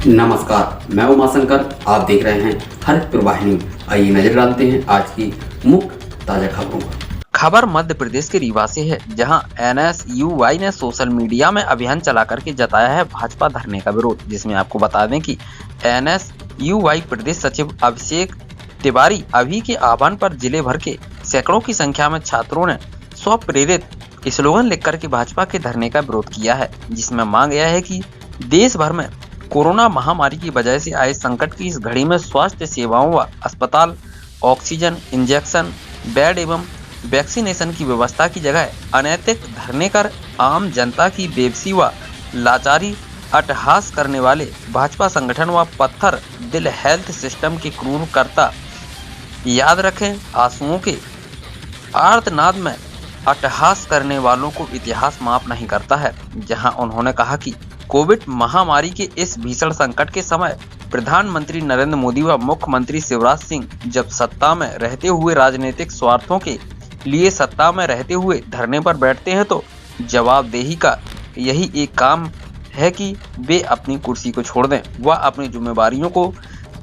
नमस्कार, मैं उमाशंकर। आप देख रहे हैं हरितपुर वाहिनी। आइए नजर डालते हैं आज की मुख्य ताजा खबरों पर। खबर मध्य प्रदेश के रीवा से है, जहां एनएसयूआई ने सोशल मीडिया में अभियान चला करके जताया है भाजपा धरने का विरोध। जिसमें आपको बता दें कि एनएसयूआई प्रदेश सचिव अभिषेक तिवारी अभी के आह्वान पर जिले भर के सैकड़ों की संख्या में छात्रों ने स्वप्रेरित स्लोगन लिख करके भाजपा के धरने का विरोध किया है, जिसमें मांग यह है कि देश भर में कोरोना महामारी की वजह से आए संकट की इस घड़ी में स्वास्थ्य सेवाओं व अस्पताल, ऑक्सीजन, इंजेक्शन, बेड एवं वैक्सीनेशन की व्यवस्था की जगह अनैतिक धरने कर आम जनता की बेबसी व लाचारी अट्टहास करने वाले भाजपा संगठन व पत्थर दिल हेल्थ सिस्टम के क्रूर कर्ता याद रखें, आंसुओं के आर्तनाद में अट्टहास करने वालों को इतिहास माफ नहीं करता है। जहां उन्होंने कहा कि कोविड महामारी के इस भीषण संकट के समय प्रधानमंत्री नरेंद्र मोदी व मुख्यमंत्री शिवराज सिंह जब सत्ता में रहते हुए राजनीतिक स्वार्थों के लिए सत्ता में रहते हुए धरने पर बैठते हैं, तो जवाबदेही का यही एक काम है कि वे अपनी कुर्सी को छोड़ दें व अपनी जिम्मेवारियों को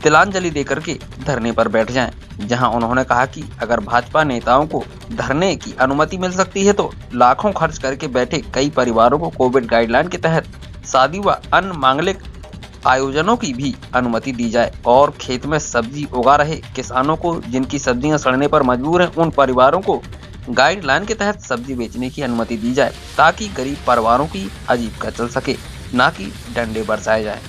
तिलांजलि देकर के धरने पर बैठ जाएं। जहां उन्होंने कहा कि अगर भाजपा नेताओं को धरने की अनुमति मिल सकती है तो लाखों खर्च करके बैठे कई परिवारों को कोविड गाइडलाइन के तहत शादी व अन्य मांगलिक आयोजनों की भी अनुमति दी जाए और खेत में सब्जी उगा रहे किसानों को जिनकी सब्जियां सड़ने पर मजबूर हैं, उन परिवारों को गाइडलाइन के तहत सब्जी बेचने की अनुमति दी जाए, ताकि गरीब परिवारों की आजीविका चल सके, ना कि डंडे बरसाए जाए।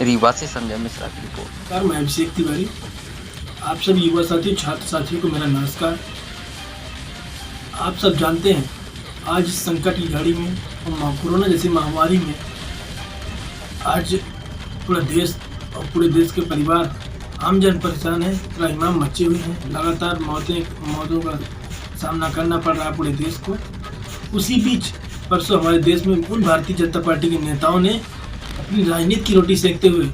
रीवा से संजय मिश्रा की रिपोर्ट। मैं अभिषेक तिवारी। आप सब युवा साथी, छात्र साथियों को मेरा नमस्कार। आप सब जानते हैं आज इस संकट की घड़ी में और कोरोना जैसी महामारी में आज पूरा देश और पूरे देश के परिवार आम जन परेशान है, त्राहिमाम मचे हुए हैं। लगातार मौतों का सामना करना पड़ रहा है पूरे देश को। उसी बीच परसों हमारे देश में उन भारतीय जनता पार्टी के नेताओं ने अपनी राजनीति की रोटी सेकते हुए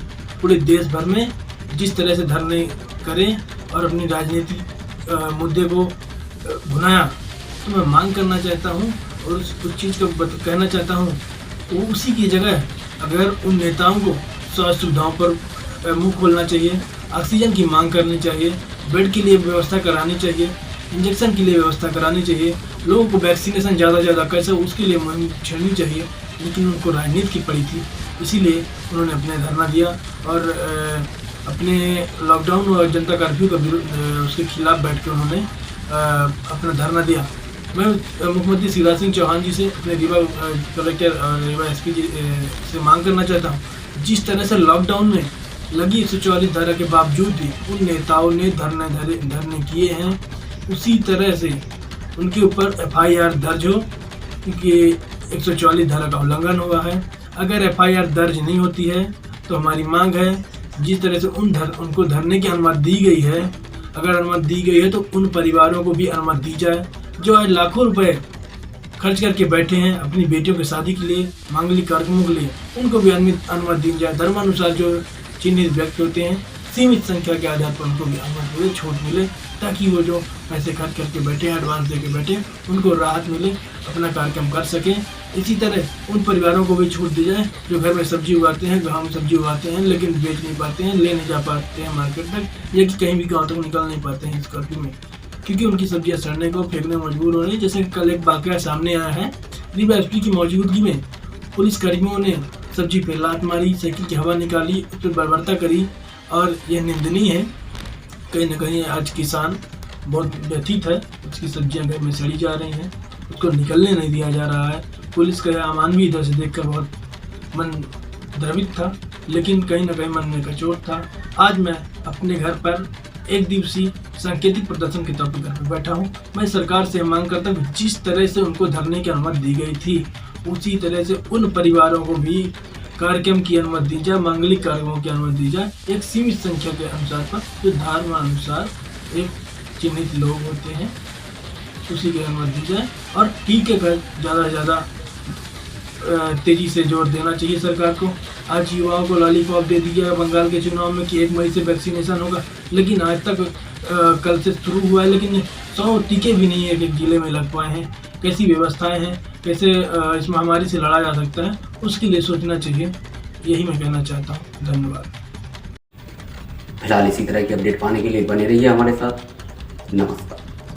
पूरे देश भर में जिस तरह से धरने करें और अपनी राजनीतिक मुद्दे को भुनाया, तो मैं मांग करना चाहता हूं और उस चीज़ को कहना चाहता हूं। तो उसी की जगह अगर उन नेताओं को स्वास्थ्य सुविधाओं पर मुंह खोलना चाहिए, ऑक्सीजन की मांग करनी चाहिए, बेड के लिए व्यवस्था करानी चाहिए, इंजेक्शन के लिए व्यवस्था करानी चाहिए, लोगों को वैक्सीनेशन ज़्यादा से ज़्यादा कैसे उसके लिए मुहिम छेड़नी चाहिए। लेकिन उनको राजनीति की पड़ी थी, इसीलिए उन्होंने अपने धरना दिया और अपने लॉकडाउन और जनता कर्फ्यू का उसके खिलाफ बैठ कर उन्होंने अपना धरना दिया। मैं मुख्यमंत्री शिवराज सिंह चौहान जी से, अपने रीवा कलेक्टर और रीवा एसपी जी से मांग करना चाहता हूँ, जिस तरह से लॉकडाउन में लगी 144 धारा के बावजूद भी उन नेताओं ने धरने किए हैं, उसी तरह से उनके ऊपर FIR दर्ज हो, क्योंकि 144 धारा का उल्लंघन हुआ है। अगर FIR दर्ज नहीं होती है तो हमारी मांग है, जिस तरह से उनको धरने की अनुमति दी गई है, अगर अनुमति दी गई है तो उन परिवारों को भी अनुमति दी जाए जो आज लाखों रुपए खर्च करके बैठे हैं अपनी बेटियों की शादी के लिए, मांगलिक कार्यक्रमों के लिए, उनको भी अनुमति दी जाए। धर्मानुसार जो चिन्हित व्यक्ति होते हैं, सीमित संख्या के आधार पर उनको भी अनुमति मिले, छूट मिले, ताकि वो जो पैसे खर्च करके बैठे हैं, एडवांस दे के बैठे, उनको राहत मिले, अपना कार्यक्रम कर सकें। इसी तरह उन परिवारों को भी छूट दी जाए जो घर में सब्जी उगाते हैं, गाँव में सब्जी उगाते हैं लेकिन बेच नहीं पाते हैं, ले नहीं जा पाते हैं मार्केट तक, या कि कहीं भी गाँव तक निकल नहीं पाते हैं इस कर्फ्यू में, क्योंकि उनकी सब्जियां सड़ने को फेंकने मजबूर हो रही है। जैसे कल एक वाकया सामने आया है, रीवा एसपी की मौजूदगी में पुलिस कर्मियों ने सब्जी पे लात मारी, साइकिल की हवा निकाली, उस पर बर्बरता करी और यह निंदनीय है। कहीं ना कहीं आज किसान बहुत व्यथित है, उसकी सब्जियां घर में सड़ी जा रही हैं, उसको निकलने नहीं दिया जा रहा है। पुलिस का यह अमानवीय इधर से देखकर बहुत मन द्रवित था, लेकिन कहीं ना कहीं मन में कचोट था। आज मैं अपने घर पर एक दिवसीय सांकेतिक प्रदर्शन के तौर पर घर पर बैठा हूँ। मैं सरकार से मांग करता हूँ, जिस तरह से उनको धरने की अनुमति दी गई थी, उसी तरह से उन परिवारों को भी कार्यक्रम की अनुमति दी जाए, मांगलिक कार्यक्रमों की अनुमति दी जाए, एक सीमित संख्या के अनुसार पर, जो धर्मानुसार एक चिन्हित लोग होते हैं, उसी की अनुमति दी जाए। और टीके का ज़्यादा से ज़्यादा तेजी से जोर देना चाहिए सरकार को। आज युवाओं को लॉलीपॉप दे दिया है बंगाल के चुनाव में कि 1 मई से वैक्सीनेशन होगा, लेकिन आज तक कल से शुरू हुआ है, लेकिन 100 टीके भी नहीं है कि जिले में लग पाए हैं। कैसी व्यवस्थाएं हैं, कैसे इस महामारी से लड़ा जा सकता है, उसके लिए सोचना चाहिए। यही मैं कहना चाहता हूँ। धन्यवाद। फिलहाल इसी तरह की अपडेट पाने के लिए बने रहिए हमारे साथ। नमस्कार।